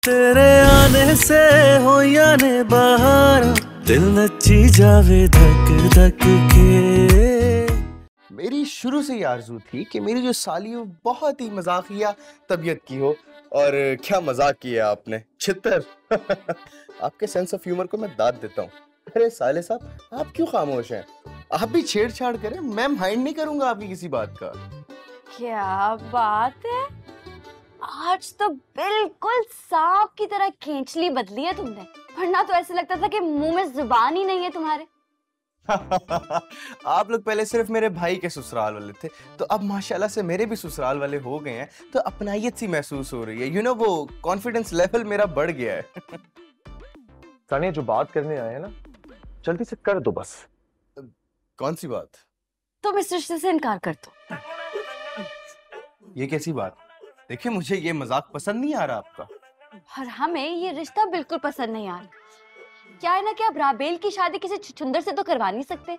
तेरे आने से हो या ने बहार दिल नची जावे धक धक के। मेरी शुरू से ही आरज़ू थी कि मेरी जो साली हो बहुत ही मजाकिया तबीयत की हो। और क्या मजाक किया आपने, छितर। आपके सेंस ऑफ ह्यूमर को मैं दाद देता हूँ। अरे साले साहब, आप क्यों खामोश हैं? आप भी छेड़छाड़ करें, मैं माइंड नहीं करूंगा आपकी किसी बात का। क्या बात है, आज तो बिल्कुल सांप की तरह खींचली बदली है तुमने, वरना तो ऐसे लगता था कि मुंह में जुबान ही नहीं है तुम्हारे। आप लोग पहले सिर्फ मेरे भाई के ससुराल वाले थे, तो अब माशाल्लाह से मेरे भी ससुराल वाले हो गए हैं, तो अपनायत सी महसूस हो रही है। यू नो, वो कॉन्फिडेंस लेवल मेरा बढ़ गया है। सानिया, जो बात करने आए हैं ना, जल्दी से कर दो बस। कौन सी बात? तुम इस रिश्ते से इनकार कर दो। ये कैसी बात? देखिए, मुझे ये मजाक पसंद नहीं आ रहा आपका। और हमें ये रिश्ता बिल्कुल पसंद नहीं आ रहा। क्या है ना कि अब राबेल की शादी किसी छुछुंदर से तो करवा नहीं सकते।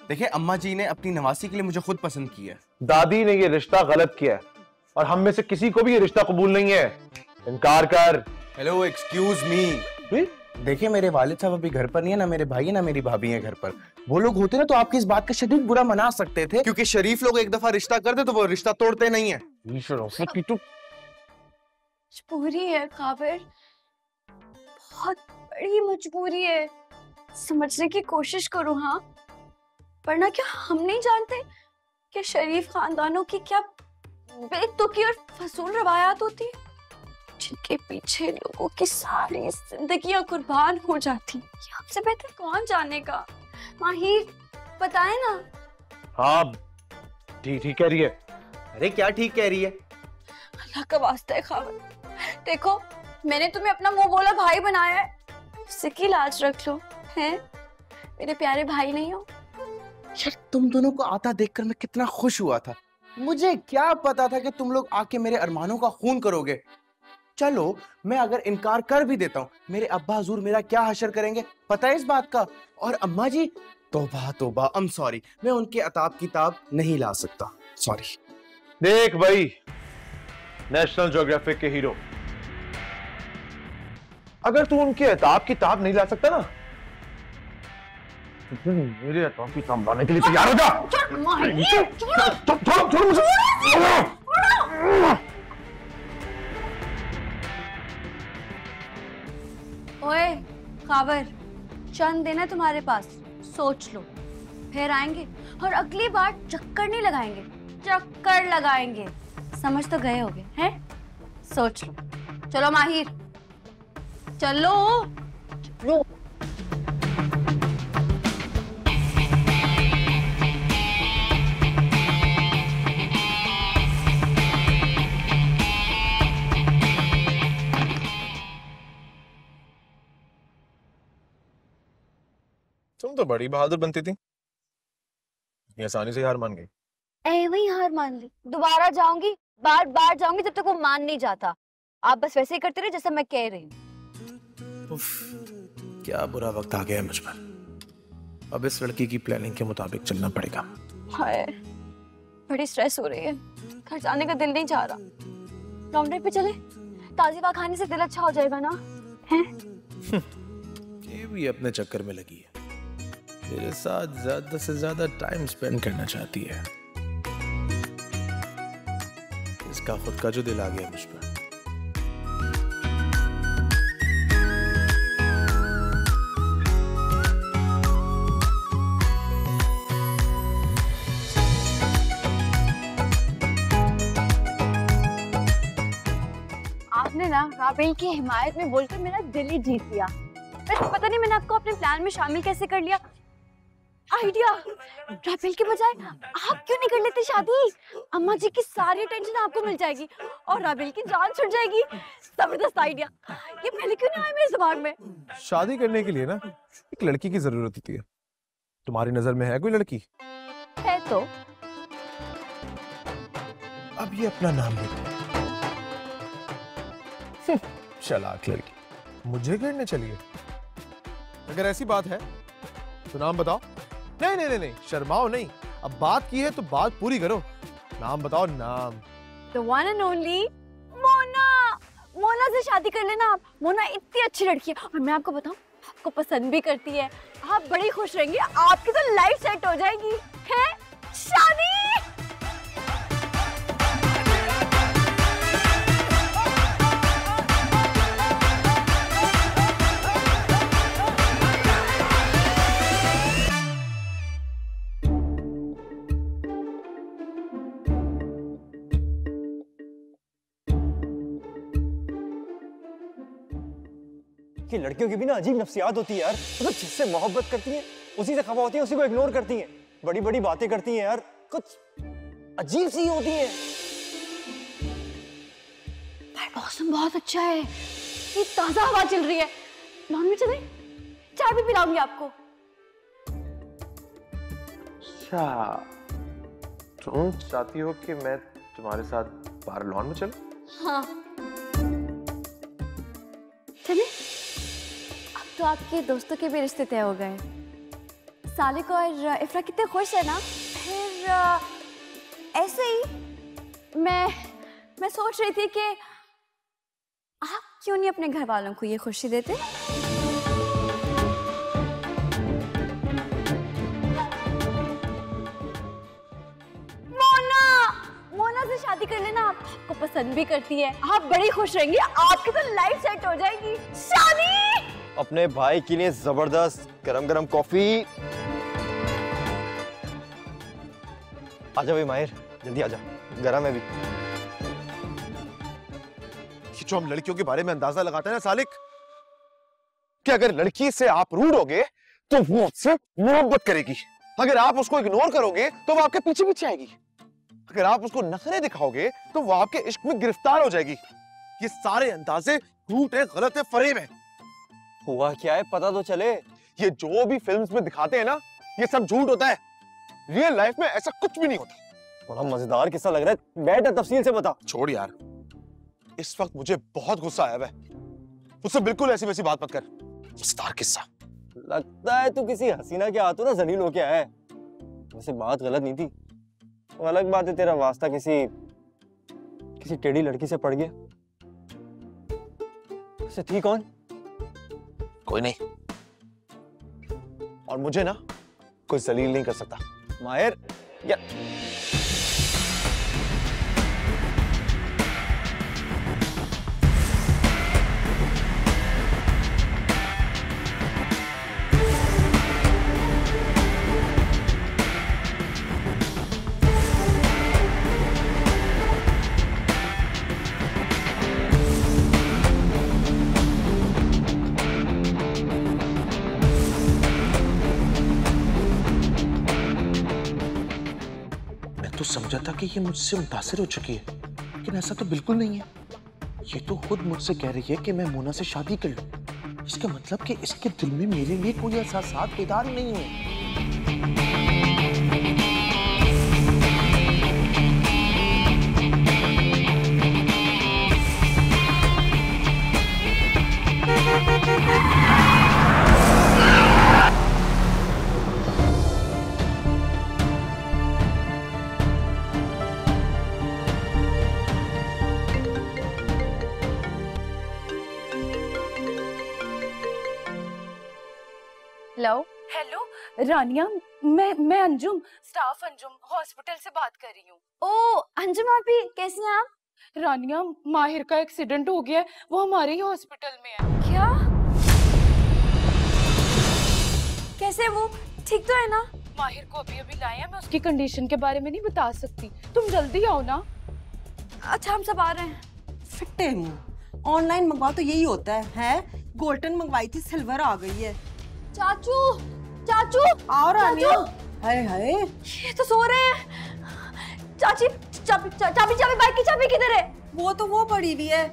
देखिए, अम्मा जी ने अपनी नवासी के लिए मुझे खुद पसंद किया है। दादी ने ये रिश्ता गलत किया है और हम में से किसी को भी ये रिश्ता कबूल नहीं है। इनकार कर। Hello, excuse me. देखिए, मेरे वालिद साहब अभी घर पर नहीं है, ना मेरे भाई है ना मेरी भाभी है घर पर। वो लोग होते ना तो आपकी इस बात का शदीद बुरा मना सकते थे, क्योंकि शरीफ लोग एक दफा रिश्ता कर दे तो वो रिश्ता तोड़ते नहीं है। मजबूरी है काबिर, बहुत बड़ी मजबूरी है। समझने की कोशिश करो। हाँ, वरना क्या हम नहीं जानते कि शरीफ खानदानों की क्या बेतुकी और फजूल रवायात होती है, जिनके पीछे लोगों की सारी जिंदगियां कुर्बान हो जाती। ये आपसे बेहतर कौन जानेगा? माहिर, बताए ना। हाँ, ठीक कह रही है। अरे क्या ठीक कह रही है? अल्लाह का वास्ता है खावर, देखो मैंने तुम्हें अपना मुंह बोला भाई बनाया है, इससे की लाज रख लो। हैं, मेरे प्यारे भाई नहीं हो? यार, तुम दोनों को आता देखकर मैं कितना खुश हुआ था। मुझे क्या पता था कि तुम लोग आके मेरे अरमानों का खून करोगे। चलो, मैं अगर इनकार कर भी देता हूँ, मेरे अब्बा हुजूर मेरा क्या हशर करेंगे, पता है इस बात का? और अम्मा जी, तौबा तौबा, आई एम सॉरी, मैं उनके अताब किताब नहीं ला सकता, सॉरी। देख भाई, नेशनल ज्योग्राफिक के हीरो, अगर तू उनके अताब किताब नहीं ला सकता ना, तो मेरे अताब किताब लाने के लिए तैयार हो जा। छोड़ मुझे। ओए खावर, चंद दिन है तुम्हारे पास, सोच लो, फिर आएंगे और अगली बार चक्कर नहीं लगाएंगे, चक्कर लगाएंगे। समझ तो गए होगे हैं? सोच लो। चलो माहिर, चलो चलो। तुम तो बड़ी बहादुर बनती थी, ये आसानी से हार मान गई। वही हार मान ली। दोबारा जाऊंगी, बार बार जाऊंगी जब तक वो मान नहीं जाता। आप बस वैसे ही करते रहे जैसा मैं कह रही हूँ। क्या बुरा वक्त आ गया है मुझ पर। अब इस लड़की की प्लानिंग के मुताबिक चलना पड़ेगा। हाय, बड़ी स्ट्रेस हो रही है, घर जाने का दिल नहीं चाह रहा। लॉन्ग ड्राइव पे चले, ताजी हवा खाने से दिल अच्छा हो जाएगा ना? हैं? ये भी अपने चक्कर में लगी है, मेरे साथ ज्यादा से ज्यादा टाइम स्पेंड करना चाहती है। इसका खुद का जो दिल आ गया मुझ पर। आपने ना राबेल की हिमायत में बोलकर मेरा दिल ही जीत लिया। पता नहीं मैंने आपको अपने प्लान में शामिल कैसे कर लिया। आइडिया, राबेल के बजाय आप क्यों नहीं कर लेते शादी? अम्मा जी की सारी टेंशन आपको मिल जाएगी और राबेल की जान छुट जाएगी। जबरदस्त आइडिया, ये पहले क्यों नहीं आया मेरे दिमाग में? शादी करने के लिए ना एक लड़की की जरूरत होती है। तुम्हारी नजर में है कोई लड़की? है तो। अब ये अपना नाम लेते। चालाक लड़की, मुझे घेरने चलिए। अगर ऐसी बात है तो नाम बताओ। नहीं, शर्माओ नहीं, अब बात की है तो बात पूरी करो। नाम बताओ, नाम। The one and only Mona. Mona से शादी कर लेना आप। मोना इतनी अच्छी लड़की है और मैं आपको बताऊं, आपको पसंद भी करती है। आप बड़ी खुश रहेंगे, आपकी तो लाइफ सेट हो जाएगी। है शादी। कि लड़कियों की भी ना अजीब नफ्सियात होती है यार। मतलब जिससे मोहब्बत करती हैं उसी से खफा होती हैं, उसी को इग्नोर करती हैं, बड़ी बड़ी बातें करती हैं यार, कुछ अजीब सी होती हैं। पर मौसम बहुत अच्छा है, ये ताजा हवा चल रही है। लॉन में चलें, चाय भी पिलाऊंगी आपको। अच्छा, तुम चाहती हो कि मैं तुम्हारे साथ बाहर लॉन में चलूं? हाँ चलिए। अब तो आपके दोस्तों के भी रिश्ते तय हो गए। सालिक और इफ्रा कितने खुश है ना। फिर ऐसे ही मैं सोच रही थी कि आप क्यों नहीं अपने घर वालों को ये खुशी देते। मोना से शादी कर लेना, आपको पसंद भी करती है। आप बड़ी खुश रहेंगे, आपकी तो लाइफ सेट हो जाएगी। शादी। अपने भाई के लिए जबरदस्त गरम गरम कॉफी। आजा भाई माहिर, जल्दी आजा, गरम है भी। जो हम लड़कियों के बारे में अंदाजा लगाते हैं ना सालिक, कि अगर लड़की से आप रूड होगे तो वो आपसे मोहब्बत करेगी, अगर आप उसको इग्नोर करोगे तो वो आपके पीछे पीछे आएगी, अगर आप उसको नखरे दिखाओगे तो वो आपके इश्क में गिरफ्तार हो जाएगी। ये सारे अंदाजे झूठ है, गलत है, फरेब है। हुआ क्या है पता तो चले। ये जो भी फिल्म्स में दिखाते हैं ना, ये सब झूठ होता है। रियल लाइफ में ऐसा कुछ भी नहीं होता। बड़ा मजेदार किस्सा लग रहा है, बैठ तफसील से बता। छोड़ यार, इस वक्त मुझे बहुत गुस्सा आया है। मुझसे बिल्कुल ऐसी वैसी बात मत कर। मजेदार किस्सा। लगता है तू किसी हसीना के हाथों ना जलील होके आया है। वैसे बात गलत नहीं थी, वो अलग बात है तेरा वास्ता किसी टेढ़ी लड़की से पड़ गया। वैसे थी कौन? कोई नहीं, और मुझे ना कोई जलील नहीं कर सकता। माहिर या समझा था कि ये मुझसे मुतासिर हो चुकी है, लेकिन ऐसा तो बिल्कुल नहीं है। ये तो खुद मुझसे कह रही है कि मैं मोना से शादी कर लूं। इसका मतलब कि इसके दिल में मेरे लिए कोई एहसास बेदार नहीं है। हेलो रानिया, मैं अंजुम, स्टाफ अंजुम, हॉस्पिटल से बात कर रही हूँ। ओ अंजुम आपी, कैसी हैं आप? रानिया, माहिर का एक्सीडेंट हो गया है, वो हमारे ही हॉस्पिटल में है। क्या? कैसे? वो ठीक तो है ना? माहिर को अभी अभी लाए हैं, मैं उसकी कंडीशन के बारे में नहीं बता सकती, तुम जल्दी आओ ना। अच्छा हम सब आ रहे हैं। फिट्टे मुंह, ऑनलाइन मंगवाओ तो यही होता है? गोल्डन मंगवाई थी, सिल्वर आ गई है। चाचू चाचू आओ रानिया। हाय हाय, ये तो सो रहे हैं। चाची चाबी बाइक की चाबी किधर है? वो पड़ी हुई है।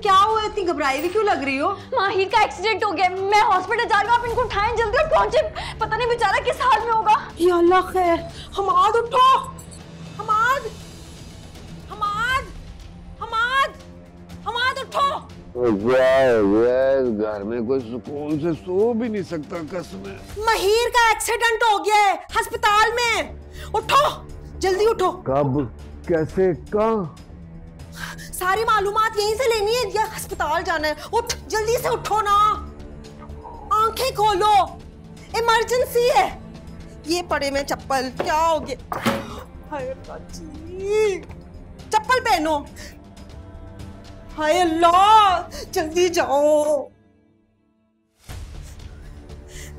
क्या हुआ, इतनी घबराई हुई क्यों लग रही हो? माहिर का एक्सीडेंट हो गया, मैं हॉस्पिटल जा रही हूँ, आप इनको उठाएं जल्दी और पहुंचे। पता नहीं बेचारा किस हाल में होगा। या अल्लाह खैर। हमाद उठो, हमाद हमाद हमाद हमाद उठो। घर में कोई सुकून से सो भी नहीं सकता कसम। महिर का एक्सीडेंट हो गया है अस्पताल में, उठो जल्दी उठो। कब, कैसे, कहाँ? सारी मालूमात यहीं से लेनी है या अस्पताल जाना है? उठ, जल्दी से उठो ना, आंखें खोलो, इमरजेंसी है। ये पड़े में चप्पल, क्या हो गया? हाय अल्लाह जी, चप्पल पहनो। हाय अल्लाह, जल्दी जाओ।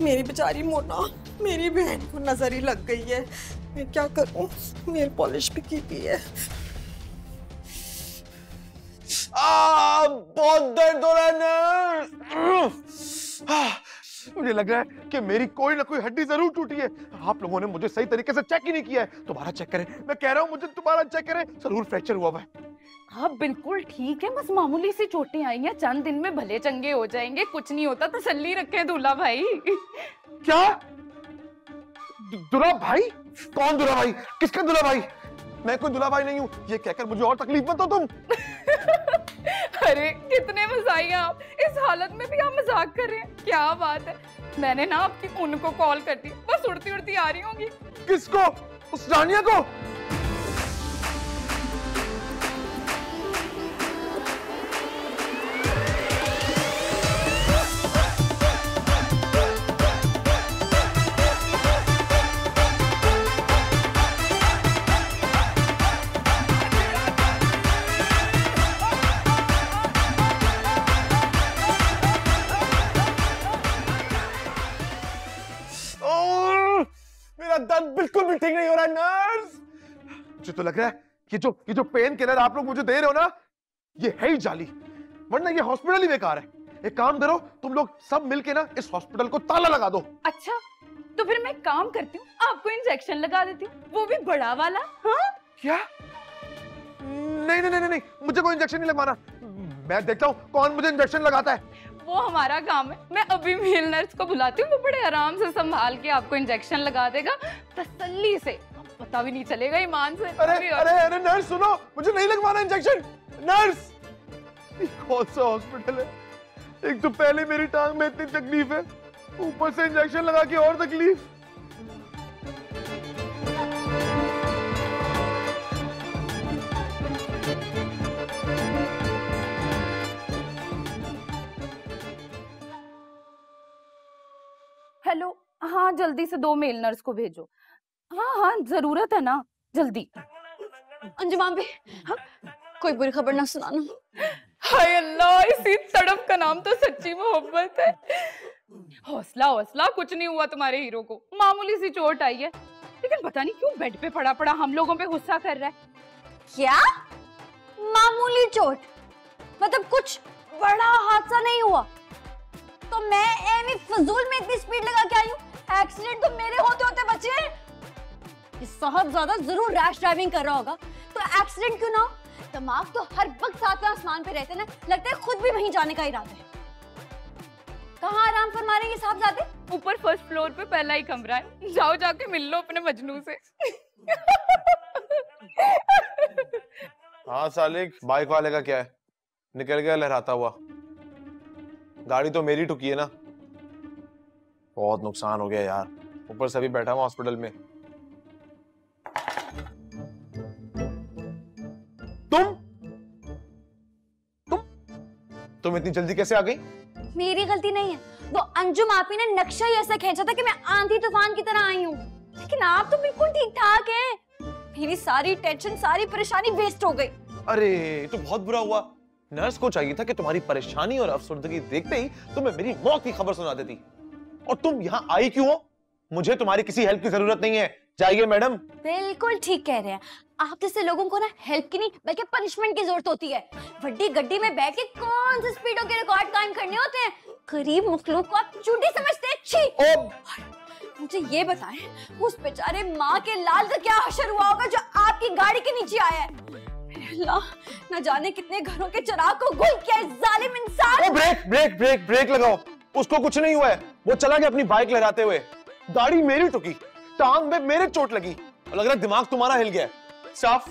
मेरी बेचारी मोना, मेरी बहन को नजर ही लग गई है। मैं क्या करूं? नेल पॉलिश भी की थी है। बहुत दर्द हो रहा है नर्स। मुझे लग रहा है कि मेरी कोई ना कोई हड्डी जरूर टूटी है। आप लोगों ने मुझे सही तरीके से चेक ही नहीं किया है। दोबारा चेक करें, मैं कह रहा हूं मुझे दोबारा चेक करें, जरूर फ्रैक्चर हुआ है। हाँ बिल्कुल ठीक है, बस मामूली सी चोटें आई हैं, चंद दिन में भले चंगे हो जाएंगे, कुछ नहीं होता, तसल्ली रखें दूल्हा भाई। क्या? दूल्हा भाई? कौन दूल्हा भाई? किसका दूल्हा भाई? मैं कोई दूल्हा भाई नहीं हूँ, ये कहकर मुझे और तकलीफ मत दो तुम। अरे कितने मजाई हैं आप, इस हालत में भी आप मजाक कर रहे हैं, क्या बात है। मैंने ना आपकी उनको कॉल कर दी, बस उड़ती उड़ती आ रही होंगी। किसको? उस रानिया को? दर्द बिल्कुल भी ठीक नहीं हो रहा है नर्स। मुझे तो लग रहा है ये जो पेन किलर आप लोग मुझे दे रहे हो ना, ये है ही जाली, वरना ये हॉस्पिटल ही बेकार है। एक काम करो, तुम लोग सब मिलके ना इस हॉस्पिटल को ताला लगा दो। अच्छा तो फिर मैं काम करती हूँ, आपको इंजेक्शन लगा देती हूँ, वो भी बड़ा वाला। हाँ क्या? नहीं नहीं नहीं नहीं, मुझे कोई इंजेक्शन नहीं लगवाना। मैं देखता हूँ कौन मुझे इंजेक्शन लगाता है। वो हमारा काम है, मैं अभी मेल नर्स को बुलाती हूँ, वो बड़े आराम से संभाल के आपको इंजेक्शन लगा देगा, तसल्ली से, पता भी नहीं चलेगा ईमान से। अरे अरे अरे नर्स सुनो, मुझे नहीं लगवाना इंजेक्शन। नर्स, कौन सा हॉस्पिटल है? एक तो पहले मेरी टांग में इतनी तकलीफ है, ऊपर से इंजेक्शन लगा के और तकलीफ। हेलो, हाँ जल्दी से 2 मेल नर्स को भेजो। हाँ हाँ जरूरत है ना, जल्दी। अंजुम भी, हाँ, कोई बुरी खबर ना सुनाना। हाय अल्लाह, इसी तड़प का नाम तो सच्ची मोहब्बत है। हौसला हौसला, कुछ नहीं हुआ तुम्हारे हीरो को, मामूली सी चोट आई है, लेकिन पता नहीं क्यों बेड पे पड़ा पड़ा हम लोगों पे गुस्सा कर रहा है। क्या मामूली चोट? मतलब कुछ बड़ा हादसा नहीं हुआ? तो मैं एमी फजूल में इतनी स्पीड लगा के आई हूँ, एक्सीडेंट तो मेरे होते होते बचे। साहब ज्यादा जरूर रैश ड्राइविंग कर रहा होगा, तो एक्सीडेंट क्यों ना हो? दिमाग तो हर वक्त सातवें आसमान पे रहते ना, लगता है खुद भी वहीं जाने का इरादा है। कहाँ आराम फरमा रहे हैं साहबजादे? ऊपर फर्स्ट फ्लोर पे पहला ही कमरा है, जाओ जाके मिल लो अपने मजनू से। हाँ सालिक, बाइक वाले का क्या है, निकल गया लहराता हुआ। गाड़ी तो मेरी ठुकी है ना, बहुत नुकसान हो गया यार, ऊपर से अभी बैठा हूं हॉस्पिटल में। तुम इतनी जल्दी कैसे आ गई? मेरी गलती नहीं है, वो अंजुम आपी ने नक्शा ही ऐसा खींचा था कि मैं आंधी तूफान की तरह आई हूँ, लेकिन आप तो बिल्कुल ठीक ठाक हैं। मेरी सारी टेंशन, सारी परेशानी वेस्ट हो गई। अरे तो बहुत बुरा हुआ, नर्स को चाहिए था कि तुम्हारी परेशानी और अफसरदगी देखते ही तुम्हें मेरी मौत की खबर सुना देती। और तुम यहाँ आई क्यों हो? मुझे तुम्हारी किसी हेल्प की जरूरत नहीं है, जाइए मैडम। बिल्कुल ठीक कह रहे हैं आप, जैसे लोगों को ना हेल्प की नहीं बल्कि पनिशमेंट की जरूरत होती है। बड़ी गड्डी में बैठ के कौन से स्पीडों के रिकॉर्ड कायम करने होते हैं? गरीब मखलूक को आप चूंटी समझते हैं? छी। मुझे ये बताएं, उस बेचारे माँ के लाल का क्या हशर हुआ होगा जो आपकी गाड़ी के नीचे आया है? अल्लाह, न जाने कितने घरों के चिराग को गुल किया है जालिम इंसान। ब्रेक ब्रेक ब्रेक ब्रेक लगाओ, उसको कुछ नहीं हुआ है, वो चला गया अपनी बाइक लहराते हुए। गाड़ी मेरी ठुकी, टांग में मेरे चोट लगी, और लग रहा है दिमाग तुम्हारा हिल गया है। स्टाफ,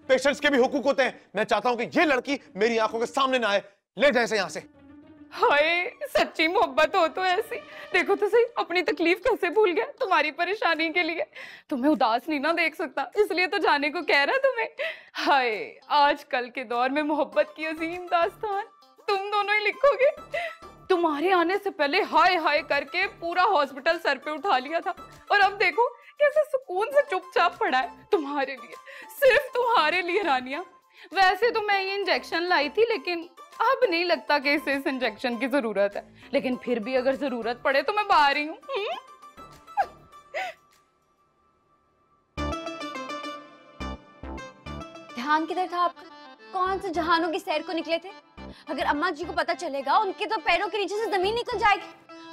पेशेंट्स के भी हुकूक होते हैं, मैं चाहता हूं कि ये लड़की मेरी आंखों के सामने ना आए, ले जाए इसे यहां से। हाय सच्ची मोहब्बत हो तो ऐसी। देखो तो सही अपनी तकलीफ कैसे भूल गया तुम्हारी परेशानी के लिए। तुम्हें उदास नहीं ना देख सकता, इसलिए तो जाने को कह रहा तुम्हें। हाय आजकल के दौर में मोहब्बत की अजीम दास्तान तुम दोनों ही लिखोगे। तुम्हारे आने से पहले हाय हाय करके पूरा हॉस्पिटल सर पे उठा लिया था, और अब देखो कैसे सुकून से चुपचाप पड़ा है तुम्हारे लिए, सिर्फ तुम्हारे लिए रानिया। वैसे तो मैं ये इंजेक्शन लाई थी, लेकिन अब नहीं लगता कि इसे इस इंजेक्शन की जरूरत है, लेकिन फिर भी अगर जरूरत पड़े तो मैं बाहर ही हूँ। ध्यान किधर था आपका? कौन से जहानों की सैर को निकले थे? अगर अम्मा जी को पता चलेगा उनके तो पैरों के नीचे से जमीन निकल जाएगी।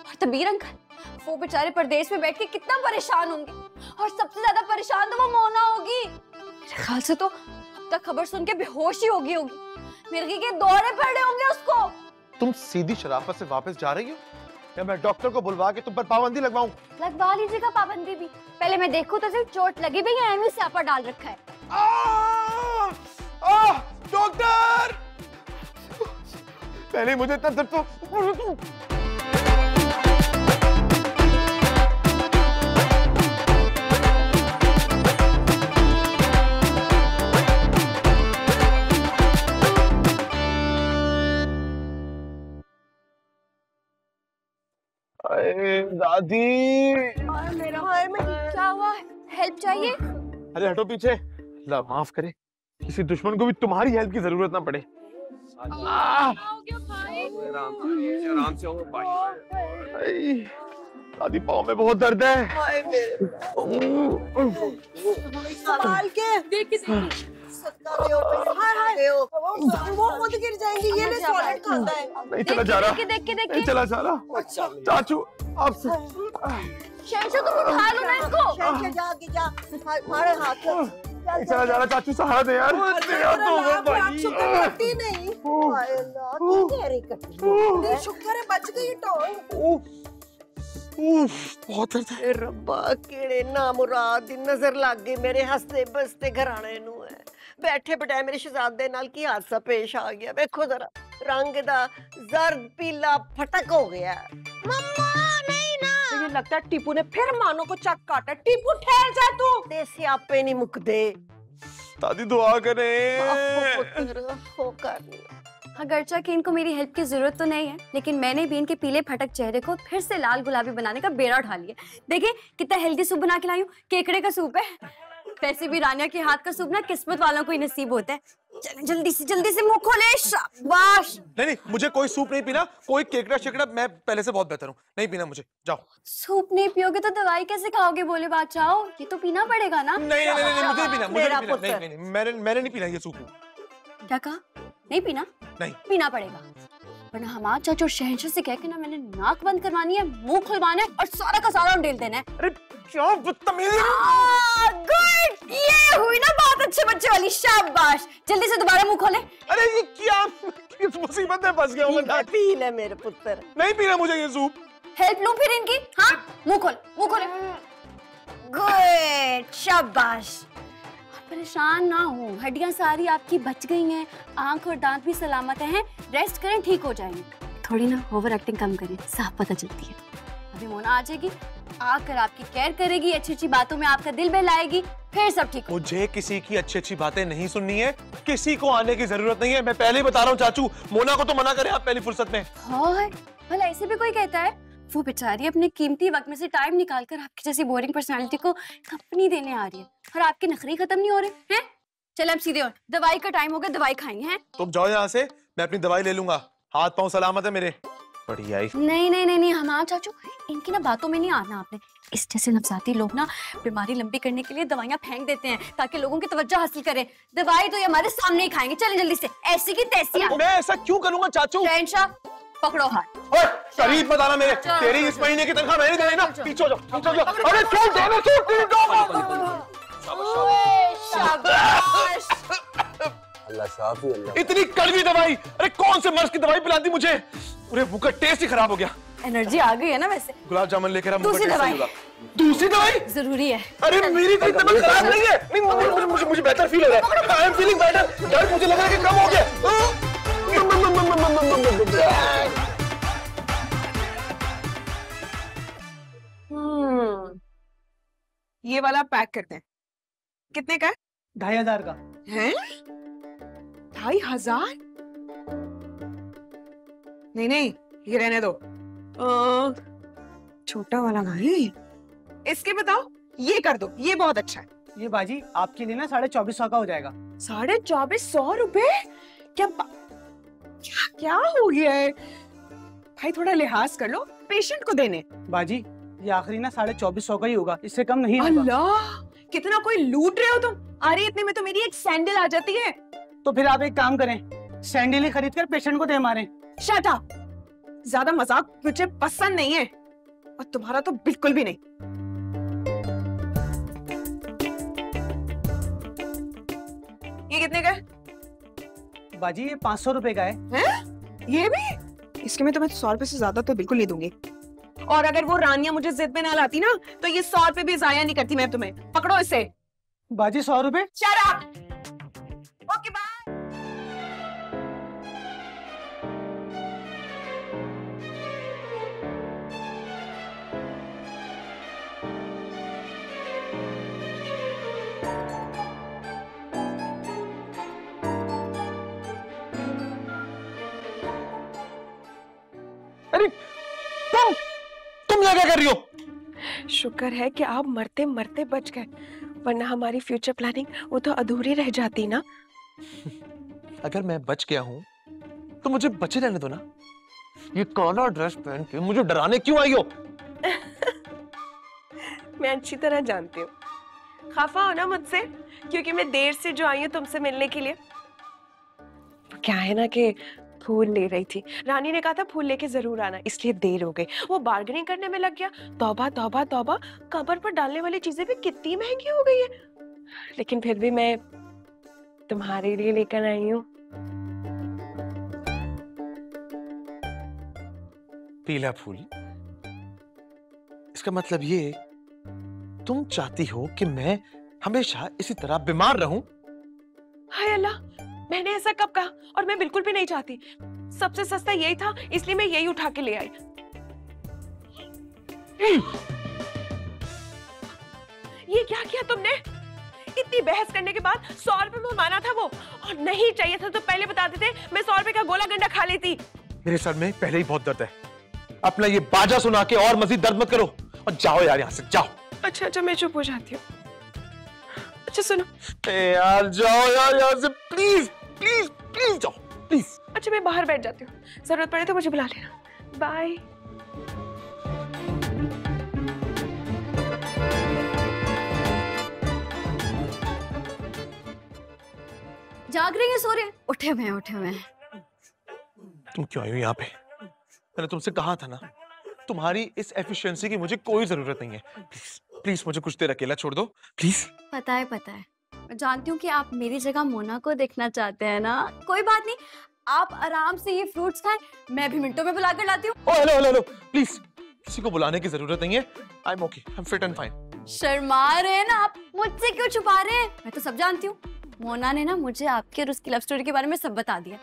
और तबीर अंकल वो बेचारे परदेश में बैठ के कितना परेशान होंगे, और सबसे ज्यादा परेशान तो वो मोना होगी। मेरे ख्याल से तो अब तक खबर सुन के बेहोश ही होगी। मिर्गी के दौरे पड़े होंगे उसको। तुम सीधी शराफत से वापस जा रही हो या मैं डॉक्टर को बुलवा के तुम पर पाबंदी लगवाऊं? लगवा लीजिएगा पाबंदी भी। पहले मैं देखूं तो सिर्फ चोट लगी भी या एमी स्यापा डाल रखा है। डॉक्टर पहले मुझे इतना दर्द तो दादी। क्या हुआ? हेल्प चाहिए? अरे हटो पीछे। अल्लाह माफ करे किसी दुश्मन को भी तुम्हारी हेल्प की जरूरत ना पड़े। आराम से हो भाई। दादी पाँव में बहुत दर्द है। संभाल के वो खुद गिर जाएंगी। ये ले सॉलिड खाता है। नहीं चला जा रहा। नहीं चला जा रहा। चाचू आप शहंशाह तुम उठा लो ना इसको। शहंशाह जा आगे जा, हमारे हाथ नहीं चला जा रहा। चाचू सहारा दे यार। कटी नहीं। शुक्र है बच गई टोंग। बहुत दर्द है। रब्बा केड़े ना मुराद दी नजर लग गई मेरे हंसते बसते घराने नू है। बैठे बिठाए मेरे शहजादे नाल की हादसा पेश आ गया। देखो जरा रंग दा जर्द पीला फटक हो गया। मम्मा नहीं ना। मुझे लगता है टीपू ने फिर मानो को चक काटा। टीपू ठहर जा तू। ते स्यापे नहीं मुकदे। दादी दुआ करे। अगरचा कि इनको मेरी हेल्प की जरूरत तो नहीं है, लेकिन मैंने भी इनके पीले फटक चेहरे को फिर से लाल गुलाबी बनाने का बेड़ा उठा लिया। देखिए कितना हेल्दी सूप बना के लाई हूँ। केकड़े का सूप है। वैसे भी रानिया के हाथ का सूप ना किस्मत वालों को ही नसीब होता है। चलें जल्दी से मुंह खोले। शाबाश। नहीं मुझे कोई सूप नहीं पीना, कोई केकड़ा शेकड़ा। मैं पहले से बहुत बेहतर हूँ, नहीं पीना मुझे। जाओ। सूप नहीं पियोगे तो दवाई कैसे खाओगे? बोले बादशाह ये तो पीना पड़ेगा ना। नहीं मुझे नहीं पीना। नहीं मैंने नहीं पीना ये सूप। क्या कहा? नहीं पीना? नहीं पीना पड़ेगा, वरना हमारा चाचा और शहंशाह से कह के ना मैंने नाक बंद करवानी है, मुंह खुलवाना है और सारा का सारा उंडेल देना है। अरे क्या बदतमीज। गुड, ये हुई ना बात अच्छे बच्चे वाली। शाबाश। जल्दी से दोबारा मुंह खोले। अरे ये क्या किस मुसीबत में फंस गया हूं मैं। पी ले मेरे पुत्र। नहीं पीना मुझे ये सूप। हेल्प लूं फिर इनकी? हाँ मुंह खोले। गुड शाबाश। परेशान ना हो, हड्डियां सारी आपकी बच गई हैं, आंख और दांत भी सलामत हैं। रेस्ट करें, ठीक हो जाएंगे। थोड़ी ना ओवर एक्टिंग कम करें, साफ पता चलती है। अभी मोना आ जाएगी, आकर आपकी केयर करेगी, अच्छी बातों में आपका दिल बहलाएगी, फिर सब ठीक हो। मुझे किसी की अच्छी बातें नहीं सुननी है, किसी को आने की जरूरत नहीं है। मैं पहले ही बता रहा हूँ चाचू, मोना को तो मना करें आप पहली फुर्सत में। हाँ भला ऐसे भी कोई कहता है? वो बेचारी अपने कीमती वक्त में से टाइम निकालकर आपकी जैसी बोरिंग पर्सनालिटी को कंपनी देने आ रही है, और आपके नखरे खत्म नहीं हो रहे हैं। चल अब सीधे और दवाई का टाइम हो गया, दवाई खाएंगे हैं। तुम जाओ यहाँ से, मैं अपनी दवाई ले लूंगा। हाथ पांव सलामत है मेरे। बढ़िया। नहीं हमारा चाचू, इनकी ना बातों में नहीं आना आपने। इस जैसे नफसाती लोग ना बीमारी लंबी करने के लिए दवाइयाँ फेंक देते हैं ताकि लोगों की तवज्जो हासिल करें। दवाई तो ये हमारे सामने ही खाएंगे। चलें जल्दी से, ऐसी की तैसी। मैं ऐसा क्यों करूंगा चाचू? शहंशाह पकड़ो हाथ। करीब मत आना मेरे। तेरी इस महीने की तनख्वाह मैंने देनी ना। पीछे जाओ। अरे छोड़ अल्लाह शाफी अल्लाह। इतनी कड़वी दवाई, अरे कौन से मर्ज की दवाई पिला दी मुझे? पूरे मुंह का टेस्ट ही खराब हो गया। एनर्जी आ गई है ना? वैसे गुलाब जामुन लेकर दूसरी दवाई। दूसरी दवाई जरूरी है। अरे मेरी कोई तबीयत खराब नहीं है। नहीं मुझे बेहतर फील हो रहा है। I am feeling better. डर मुझे लग रहा है कि कम हो गया। ये वाला पैक करते हैं। कितने का है? 2500 का है। 2500? नहीं नहीं, ये रहने दो। छोटा वाला कहाँ है? इसके बताओ, ये कर दो, ये बहुत अच्छा है। ये बाजी आपके लिए ना 2450 का हो जाएगा। 2450 रुपए? क्या क्या हो गया है भाई? थोड़ा लिहाज कर लो, पेशेंट को देने। बाजी ये आखिरी ना 2450 का ही होगा, इससे कम नहीं होगा। अल्लाह, कितना कोई लूट रहे हो तुम। अरे इतने में तो मेरी एक सैंडल आ जाती है। तो फिर आप एक काम करें, सैंडल ही खरीद कर पेशेंट को दे मारें। शट अप, ज्यादा मजाक मुझे पसंद नहीं है, और तुम्हारा तो बिल्कुल भी नहीं। ये कितने का है? बाजी ये 500 रुपए का है। ये भी? इसके में तो मैं 100 रुपए से ज्यादा तो बिल्कुल नहीं दूंगी। और अगर वो रानियां मुझे जिद में ना लाती ना, तो ये 100 रुपए भी जाया नहीं करती मैं तुम्हें। पकड़ो इसे। बाजी 100 रुपए? Shut up. Okay bye. अरे तुम यहाँ क्या कर रही हो? शुक्र है कि आप मरते मरते बच गए, वरना हमारी फ्यूचर प्लानिंग वो तो अधूरी रह जाती ना। अगर मैं बच गया हूँ तो मुझे बचे रहने दो ना। ये काला ड्रेस पहन के मुझे डराने क्यों आई हो? मैं अच्छी तरह जानती हूँ, खफा हो ना मुझसे, क्योंकि मैं देर से जो आई हूँ तुमसे मिलने के लिए। क्या है ना कि फूल ले रही थी, रानी ने कहा था फूल लेके जरूर आना, इसलिए देर हो गई। वो बार्गेनिंग करने में लग गया। तौबा तौबा तौबा, कबर पर डालने वाली चीजें भी कितनी महंगी हो गई है, लेकिन फिर भी मैं तुम्हारे लिए लेकर आई हूँ। पीला फूल? इसका मतलब ये तुम चाहती हो कि मैं हमेशा इसी तरह बीमार रहूं? हाय अल्लाह, मैंने ऐसा कब कहा? और मैं बिल्कुल भी नहीं चाहती। सबसे सस्ता यही था, इसलिए मैं यही उठा के ले आई। ये क्या किया तुमने? इतनी बहस करने के बाद 100 रुपए में माना था वो, और नहीं चाहिए था तो पहले बता देते, मैं 100 रुपए का गोला गंडा खा लेती। मेरे सर में पहले ही बहुत दर्द है, अपना ये बाजा सुना के और मजीद दर्द मत करो, और जाओ यार यहाँ से, जाओ। अच्छा अच्छा, मैं चुप हो जाती हूँ। अच्छा सुनो यार, जाओ यार यहाँ से, प्लीज प्लीज प्लीज जाओ, प्लीज। अच्छा मैं बाहर बैठ जाती हूँ, जरूरत पड़े तो मुझे बुला लेना। बाय। जाग रही हैं, सो रहे हैं? उठे हुए हैं, उठे हुए हैं। तुम क्यों आई हो यहाँ पे? मैंने तुमसे कहा था ना, तुम्हारी इस एफिशिएंसी की मुझे कोई जरूरत नहीं है। प्लीज प्लीज मुझे कुछ देर अकेला छोड़ दो, प्लीज। पता है मैं जानती हूँ कि आप मेरी जगह मोना को देखना चाहते हैं ना। कोई बात नहीं, आप आराम से ये फ्रूट्स खाएं, मैं भी मिनटों में बुला कर लाती हूँ। Oh hello hello hello, please किसी को बुलाने की जरूरत नहीं है। I am okay, I am fit and fine. Sharma रहे हैं ना आप, मुझसे क्यों छुपा रहे हैं? मैं तो सब जानती हूँ। मोना ने ना मुझे आपकी और उसकी लव स्टोरी के बारे में सब बता दिया।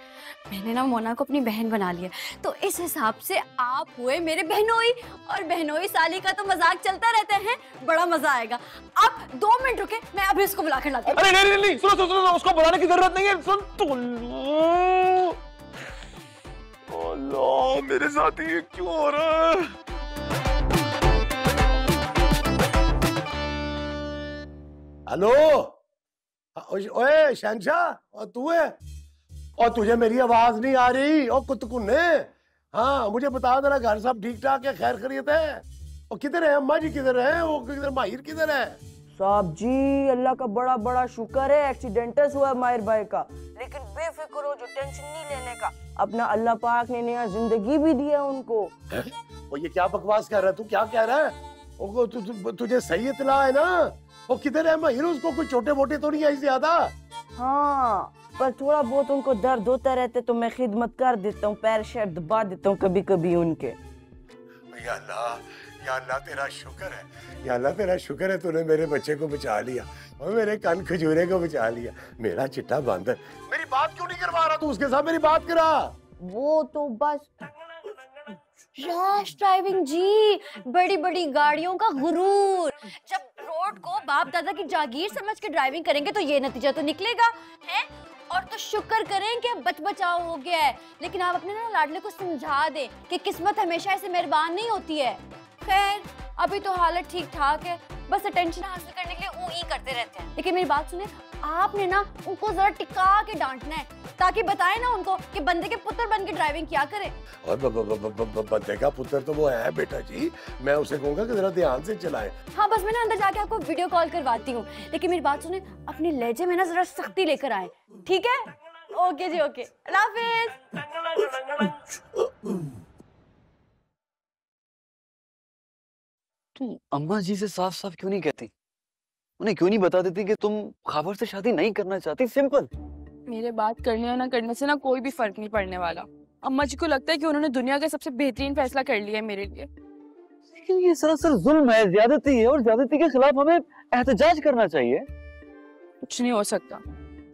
मैंने ना मोना को अपनी बहन बना लिया, तो इस हिसाब से आप हुए मेरे बहनोई, और बहनोई साली का तो मजाक चलता रहता है। बड़ा मजा आएगा। आप 2 मिनट रुके, मैं अभी उसको बुला कर लाती हूँ। अरे नहीं नहीं नहीं, सुनो सुनो सुनो, उसको बुलाने की जरूरत नहीं है। सुन तो लो, मेरे साथ ये क्यों हो रहा है? हेलो, ओए शहंशाह, और तू है? और तुझे मेरी आवाज नहीं आ रही? और कुत्तकुन्ने, हाँ मुझे बता देना, घर सब ठीक ठाक है, खैर खैरियत है? और किधर है अम्मा जी, किधर है वो, किधर माहिर किधर है? साहब जी अल्लाह का बड़ा बड़ा शुक्र है, एक्सीडेंटस हुआ माहिर भाई का, लेकिन बेफिक्र हो, जो टेंशन नहीं लेने का। अपना अल्लाह पाक ने नया जिंदगी भी दिया उनको। वो ये क्या बकवास कर रहा है तू? क्या कह रहा है? तुझे सही इत्तला है ना? वो किधर है माहिर? उसको कोई छोटे मोटे तो नहीं आई ज्यादा? हाँ, पर थोड़ा बहुत उनको दर्द होता रहता तो मैं खिदमत कर देता हूँ, पैर शैर दबा देता हूँ कभी कभी उनके। या अल्लाह तेरा शुक्र है, या अल्लाह तेरा शुक्र है, तूने मेरे बच्चे को बचा लिया और मेरे कान खजूरे को बचा लिया। मेरा चिट्टा बंदर, मेरी बात क्यों नहीं करवा रहा तू? उसके साथ मेरी बात करा। वो तो बस रैश ड्राइविंग जी, बड़ी बड़ी गाड़ियों का गुरूर। जब रोड को बाप दादा की जागीर समझ के ड्राइविंग करेंगे तो ये नतीजा तो निकलेगा है। और तो शुक्र करें कि बच बचाव हो गया है, लेकिन आप अपने ना लाडले को समझा दें कि किस्मत हमेशा ऐसे मेहरबान नहीं होती है। खैर अभी तो हालत ठीक ठाक है, बस अटेंशन हासिल करने के लिए ऊँ करते रहते हैं। लेकिन मेरी बात सुने, आपने ना उनको जरा टिका के डांटना है ताकि बताए ना उनको कि बंदे के पुत्र बन के ड्राइविंग क्या करे। और बंदे का पुत्र तो वो है बेटा जी, मैं उसे कहूँगा कि जरा ध्यान से चलाए। हाँ बस मैं ना अंदर जाके आपको वीडियो कॉल करवाती हूँ, लेकिन मेरी बात सुने, अपने लहजे में ना जरा सख्ती लेकर आए, ठीक है? ओके जी ओके, अल्लाह हाफिज। तुम अम्मा जी से साफ साफ क्यों नहीं कहती? उन्हें क्यों नहीं बता देती कि तुम खाबर से शादी नहीं करना चाहती? सिंपल। मेरे बात करने या ना करने से ना कोई भी फर्क नहीं पड़ने वाला। अम्मा जी को लगता है कि उन्होंने दुनिया का सबसे बेहतरीन फैसला कर लिया है मेरे लिए। लेकिन ये सरासर जुल्म है, ज्यादती है, और ज्यादती के खिलाफ हमें एहतजाज करना चाहिए। कुछ नहीं हो सकता।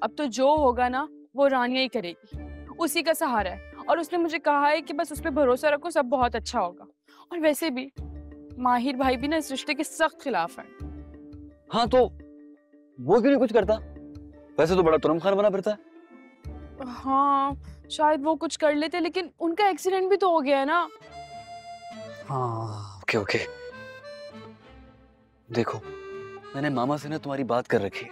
अब तो जो होगा ना वो रानिया ही करेगी, उसी का सहारा है, और उसने मुझे कहा है कि बस उस पर भरोसा रखो, सब बहुत अच्छा होगा। और वैसे भी माहिर भाई भी ना इस रिश्ते के सख्त खिलाफ है। हाँ तो वो क्यों नहीं कुछ करता? वैसे तो बड़ा तुरम खान बना फिरता है। हाँ शायद वो कुछ कर लेते, लेकिन उनका एक्सीडेंट भी तो हो गया है ना। हाँ ओके ओके। देखो मैंने मामा से ना तुम्हारी बात कर रखी है,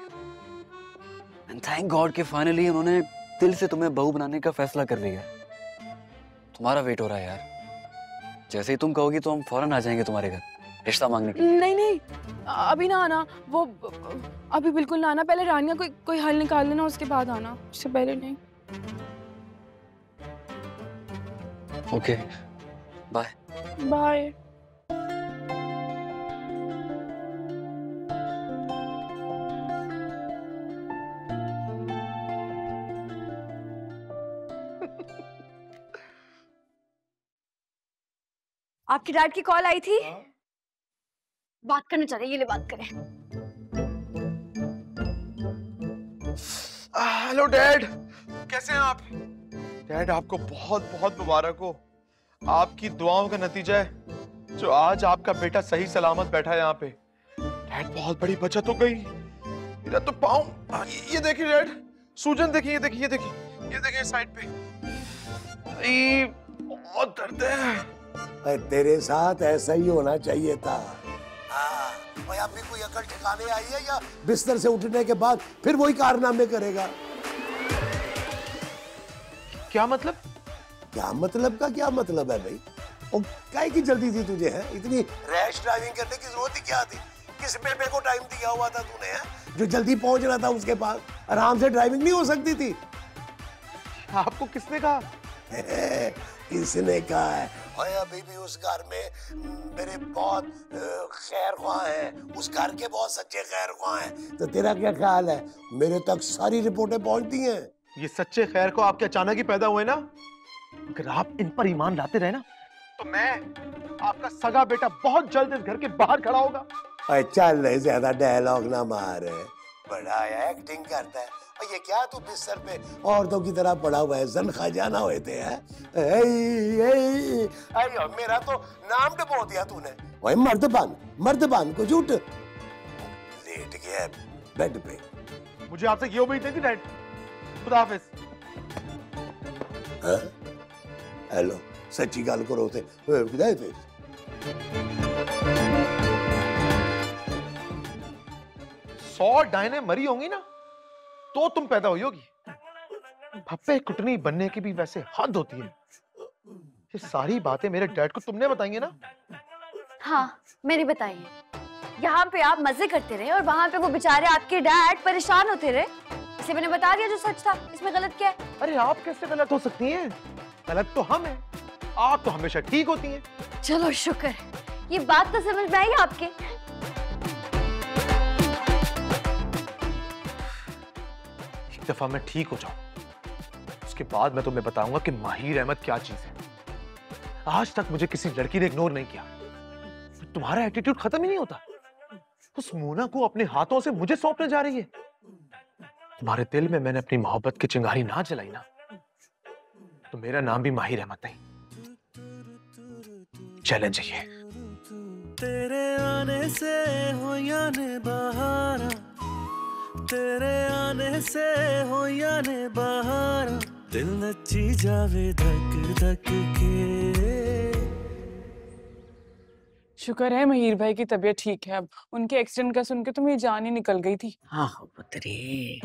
एंड थैंक गॉड कि फाइनली उन्होंने दिल से तुम्हें बहू बनाने का फैसला कर लिया है। तुम्हारा वेट हो रहा है यार, जैसे ही तुम कहोगी तो हम फौरन आ जाएंगे तुम्हारे घर रिश्ता मांगने के लिए। नहीं नहीं अभी ना आना, वो अभी बिल्कुल ना आना, पहले रानिया कोई हल निकाल लेना, उसके बाद आना, उससे पहले नहीं। Okay bye bye. आपकी डैड की कॉल आई थी, बात करना चाह रहे, ये ले बात करें। हेलो डैड, कैसे हैं आप? डैड आपको बहुत बहुत मुबारक हो, आपकी दुआओं का नतीजा है जो आज आपका बेटा सही सलामत बैठा है यहाँ पे। डैड बहुत बड़ी बचत हो गई। मेरा तो पाँव, ये देखिए डैड, सूजन देखिए, ये देखिए, ये देखिए, ये देखिए साइड पे, बहुत दर्द है। तेरे साथ ऐसा ही होना चाहिए था। हाँ, भाई अभी कोई अकल ठिकाने आई है या बिस्तर से उठने के बाद फिर वही कारनामे करेगा? क्या मतलब? क्या मतलब का क्या मतलब है भाई? और काहे की जल्दी थी तुझे? है इतनी रैश ड्राइविंग करने की जरूरत ही क्या थी? किस बेबे को टाइम दिया हुआ था तूने? है जो जल्दी पहुंच रहा था उसके पास, आराम से ड्राइविंग नहीं हो सकती थी? आपको किसने कहा? किसने कहा है? और अभी भी उस घर में मेरे बहुत खैर ख्वाह हैं, उस घर के बहुत सच्चे खैर ख्वाह हैं। तो तेरा क्या ख्याल है? मेरे तक सारी रिपोर्टें पहुंचती हैं। ये सच्चे खैर को आपके अचानक ही पैदा हुए ना? अगर आप इन पर ईमान लाते रहे ना तो मैं, आपका सगा बेटा बहुत जल्द इस घर के बाहर खड़ा होगा। चल ज्यादा डायलॉग ना मार, बड़ा एक्टिंग करता है। और ये क्या तू बिस्तर पे औरतों की तरह पड़ा हुआ है, जन खजाना होते हैं। मेरा तो नाम डबो दिया तूने। वही मर्दबान को झूठ लेट गया बेड पे। मुझे आपसे ये उम्मीद नहीं थी डैड। खुदा हाफिज। हेलो, सच्ची गल करो ते विदाई थे। सौ डायने मरी होंगी ना तो तुम पैदा हुई होगी। भप्पे कुटनी बनने की भी वैसे हद होती है। ये सारी बातें मेरे डैड को तुमने बताई है ना? हाँ मैंने बताई है। यहाँ पे आप मजे करते रहे और वहाँ पे वो बेचारे आपके डैड परेशान होते रहे, इसे मैंने बता दिया जो सच था। इसमें गलत क्या है? अरे आप कैसे गलत हो सकती हैं? गलत तो हम हैं, आप तो हमेशा ठीक होती हैं। चलो शुक्र, ये बात तो समझ में आई आपके। एक दफा मैं ठीक हो जाऊं, उसके बाद मैं तुम्हें बताऊंगा कि माहिर अहमद क्या चीज है। आज तक मुझे किसी लड़की ने इग्नोर नहीं किया। तुम्हारा एटीट्यूड खत्म ही नहीं होता। उस मोना को अपने हाथों से मुझे सौंपने जा रही है। तुम्हारे दिल में मैंने अपनी मोहब्बत की चिंगारी ना जलाई ना, तो मेरा नाम भी माहिर अहमद नहीं। चैलेंज है ये। तेरे आने से हो याने बहारा, तेरे आने से हो याने बहारा, दिल नची जावे धक धक के। शुक्र है महर भाई की तबीयत ठीक है अब। उनके एक्सीडेंट का सुन के तो मेरी जान ही निकल गई थी। हाँ पुत्री।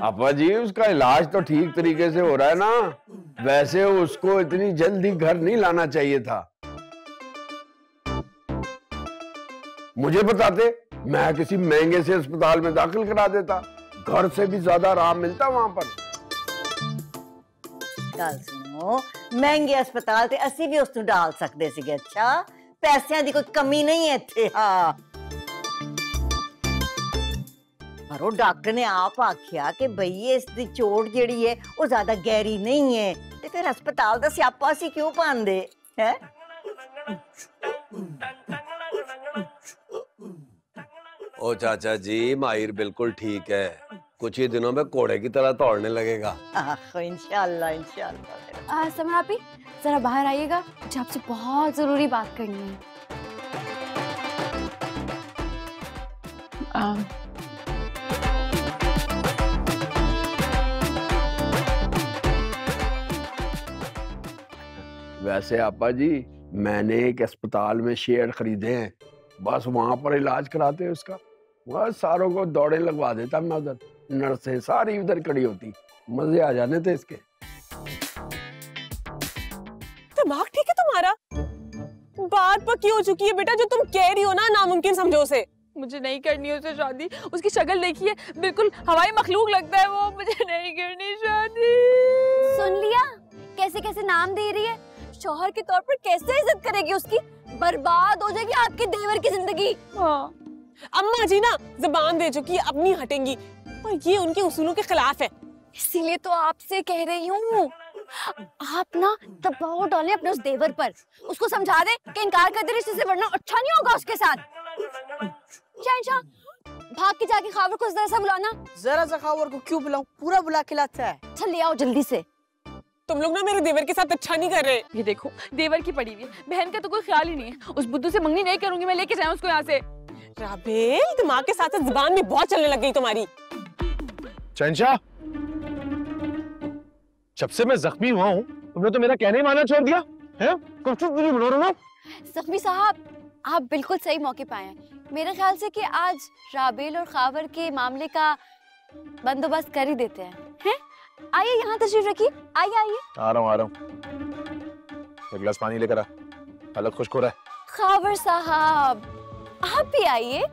आपा जी उसका इलाज तो ठीक तरीके से हो रहा है ना, वैसे उसको इतनी जल्दी घर नहीं लाना चाहिए था। मुझे बताते, मैं किसी महंगे से अस्पताल में दाखिल करा देता, घर से भी ज्यादा आराम मिलता वहां पर। गल सुनो, महंगे अस्पताल ते असी भी उसनु डाल सकते सीगे। अच्छा पैसियां दी कोई कमी नहीं है इत्थे। हाँ पर वो डॉक्टर ने आप आख्या कि भई इसदी चोट जेड़ी है वो ज्यादा गहरी नहीं है, ते फिर अस्पताल दा स्यापा सी क्यों पांदे हैं? ओ चाचा जी माहिर बिल्कुल ठीक है, कुछ ही दिनों में घोड़े की तरह दौड़ने लगेगा। इंशाल्लाह इंशाल्लाह। समरा आपी जरा बाहर आइएगा, मुझे आपसे बहुत जरूरी बात करनी है। वैसे आपा जी मैंने एक अस्पताल में शेयर खरीदे हैं, बस वहां पर इलाज कराते हैं उसका। बस सारों को दौड़े लगवा देता मैं उधर, नर्सें सारी उधर खड़ी होती, मजे आ जाने थे इसके। दिमाग ठीक है तुम्हारा? बात पक्की हो चुकी है बेटा, जो तुम कह रही हो ना नामुमकिन समझो उसे। मुझे नहीं करनी उससे शादी, उसकी शक्ल देखिए बिल्कुल हवाई मखलूक लगता है वो, मुझे नहीं करनी शादी। सुन लिया कैसे कैसे नाम दे रही है, शौहर के तौर पर कैसे इज्जत करेगी उसकी, बर्बाद हो जाएगी आपके देवर की जिंदगी। हाँ अम्मा जी ना जुबान दे चुकी है, अपनी हटेंगी, और ये उनके उसूलों के खिलाफ है। इसीलिए तो आपसे कह रही हूँ, आप ना दबाव डालें अपने उस देवर पर, उसको समझा दे कि इनकार कर दे रिश्ते से, वरना अच्छा नहीं होगा उसके साथ। शहंशाह भाग के जाके खावर को जरा सा बुलाना। जरा सा खावर को क्यों बुलाऊं, पूरा बुला के लाता है। चल ले आओ जल्दी से। तुम लोग ना मेरे देवर के साथ अच्छा नहीं कर रहे। ये देखो देवर की पड़ी हुई है, बहन का तो कोई ख्याल ही नहीं है। उस बुद्धू से मंगनी नहीं करूंगी मैं, लेके जाऊं उसको यहाँ से। राबेल दिमाग के साथ जुबान में बहुत चलने लग गई तुम्हारी। शहंशाह जब से मैं जख्मी हुआ हूँ तुमने तो मेरा कहना ही माना छोड़ दिया है। कब से तुझे बना रहा हूँ। जख्मी साहब आप बिल्कुल सही मौके पाए हैं। मेरे ख्याल से कि आज राबेल और खावर के मामले का बंदोबस्त कर ही देते हैं। आइए यहाँ तशरीफ रखिए, आइए आइए। आ रहा हूँ। एक गिलास पानी लेकर आ, हालत खुश्क हो रहा है। खावर साहब आप भी आइए,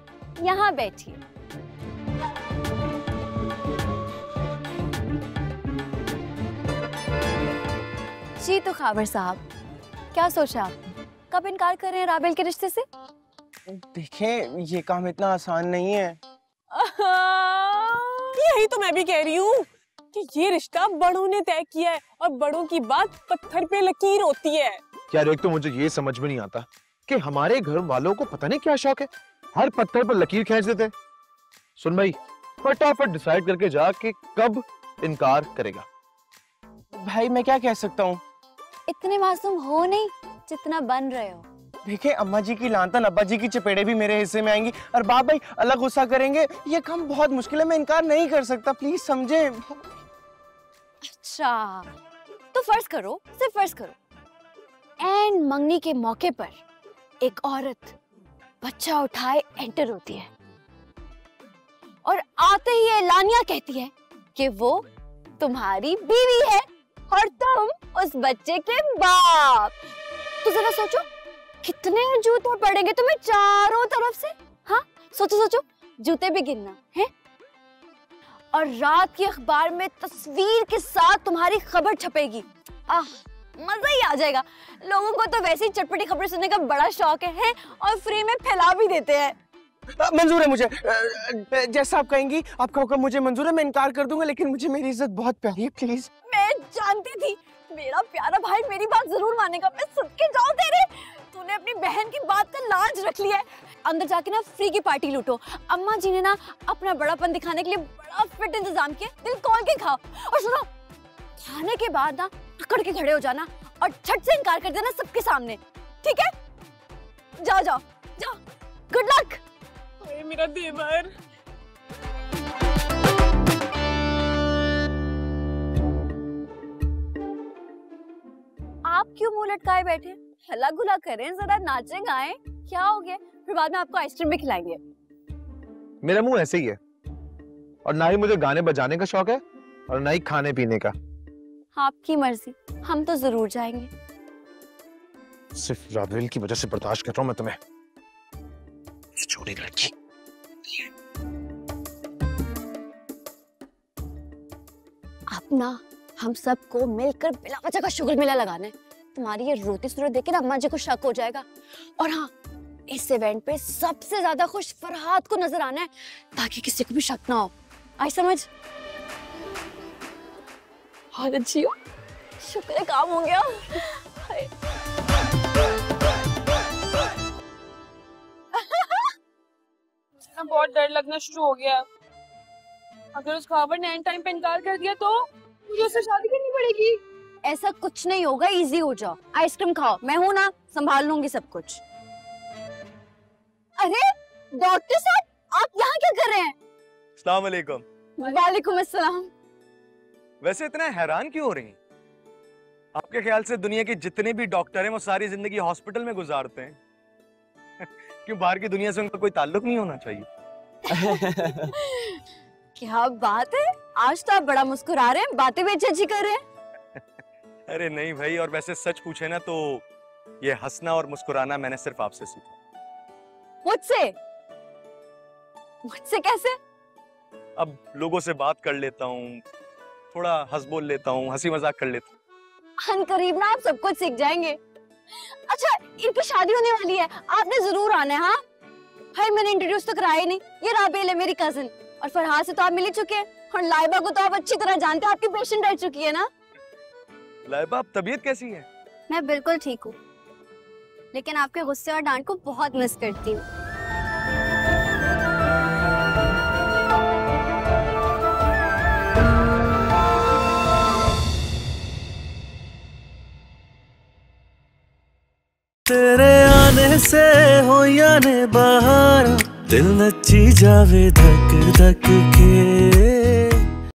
यहाँ बैठिए। जी तो खावर साहब क्या सोचा आपने, कब इनकार कर रहे हैं राबेल के रिश्ते से? देखें ये काम इतना आसान नहीं है। यही तो मैं भी कह रही हूँ कि ये रिश्ता बड़ों ने तय किया है, और बड़ों की बात पत्थर पे लकीर होती है। यार एक तो मुझे ये समझ में नहीं आता कि हमारे घर वालों को पता नहीं क्या शौक है, हर पत्थर पर लकीर खींच देते हैं। सुन भाई फटाफट डिसाइड करके जा कि कब इनकार करेगा। भाई मैं क्या कह सकता हूँ, इतने मासूम हो नहीं जितना बन रहे हो। देखे अम्मा जी की लानतन अब्बा जी की चपेड़े भी मेरे हिस्से में आएंगी, और बाप भाई अलग गुस्सा करेंगे। ये काम बहुत मुश्किल है, मैं इनकार नहीं कर सकता, प्लीज समझे। अच्छा तो फर्ज करो, सिर्फ फर्ज करो एंड मंगनी के मौके पर एक औरत बच्चा उठाए एंटर होती है, और आते ही एलानिया कहती है कि वो तुम्हारी बीवी है और तुम उस बच्चे के बाप। तो जरा सोचो कितने जूते पड़ेंगे तुम्हें चारों तरफ से। हाँ सोचो सोचो, जूते भी गिनना है। और रात की अखबार में तस्वीर के साथ तुम्हारी खबर छपेगी। मजा ही आ जाएगा। लोगों को तो वैसे ही चटपटी खबर सुनने का बड़ा शौक है और फ्री में फैला भी देते हैं। मंजूर है मुझे, जैसा आप कहेंगी आपका हुक्म मुझे मंजूर है, मैं इनकार कर दूंगा, लेकिन मुझे मेरी इज्जत बहुत प्यारी है, प्लीज। मैं जानती थी मेरा प्यारा भाई मेरी बात जरूर मानेगा। मैं सदके जाऊं तेरे, तूने अपनी बहन की बात का लाज रख लिया है। अंदर जाके ना फ्री की पार्टी लूटो। अम्मा जी ने ना अपना बड़ापन दिखाने के लिए बड़ा फिट इंतजाम किया, दिल खोल के खाओ। और सुनो खाने के बाद ना अकड़ के खड़े हो जाना और झट से इनकार कर देना सबके सामने, ठीक है? जाओ जाओ जाओ, गुड लक। अरे मेरा देवर। आप क्यों मुंह लटकाए बैठे? हल्ला गुला करें, जरा नाचे गाएं। क्या हो गया? फिर बाद में आपको आइसक्रीम भी खिलाएंगे। मेरा मुंह ऐसे ही है, और ना ही मुझे गाने बजाने का शौक है और ना ही खाने पीने का। आपकी मर्जी, हम तो जरूर जाएंगे। सिर्फ राघवेल की वजह से बर्दाश्त कर रहा हूं मैं तुम्हें, छोटी लड़की। अपना हम सबको मिलकर बिला वजह का शुगर मेला लगाना है। तुम्हारी ये रोती सूरत देख के ना अम्मा जी को शक हो जाएगा। और हाँ, इस इवेंट पे सबसे ज्यादा खुश फरहाद को नजर आना है, ताकि किसी को भी शक ना हो। आई समझ? बहुत अच्छी हो, शुक्र है काम हो गया। बहुत डर लगना शुरू हो गया। अगर उस खबर ने एंड टाइम पे इनकार कर दिया तो मुझे उससे शादी करनी पड़ेगी। ऐसा कुछ नहीं होगा, इजी हो जाओ, आइसक्रीम खाओ, मैं हूं ना, संभाल लूंगी सब कुछ। अरे डॉक्टर साहब, आप यहाँ क्या कर रहे हैं? अस्सलाम वालेकुम। वालेकुम अस्सलाम। वैसे इतना हैरान क्यों हो रही हैं? आपके ख्याल से दुनिया के जितने भी डॉक्टर हैं वो सारी जिंदगी हॉस्पिटल में गुजारते हैं? क्यों बाहर की दुनिया से उनका कोई ताल्लुक नहीं होना चाहिए? क्या बात है, आज तो आप बड़ा मुस्कुरा रहे हैं, बातें भी अच्छी कर रहे हैं। अरे नहीं भाई, और वैसे सच पूछे ना तो ये हंसना और मुस्कुराना मैंने सिर्फ आपसे सीखा। मुझसे? मुझसे कैसे? अब लोगों से बात कर लेता हूँ, थोड़ा हंस बोल लेता हूँ, हंसी मजाक कर लेता हूँ। अनकरीब ना आप सब कुछ सीख जाएंगे। अच्छा, इनकी शादी होने वाली है, आपने जरूर आना है। हाँ भाई, मैंने इंट्रोड्यूस तो कराया ही नहीं। ये राबेल है मेरी कजिन, और फरहाद से तो आप मिल ही चुके हैं, और लाइबा को तो आप अच्छी तरह जानते हैं, आपकी पेशेंट रह चुकी है ना। लाइबा, आप तबीयत कैसी है? मैं बिल्कुल ठीक हूँ, लेकिन आपके गुस्से और डांट को बहुत मिस करती हूँ। तेरे आने से हो या ने बहार, दिल नची जावे धक धक के।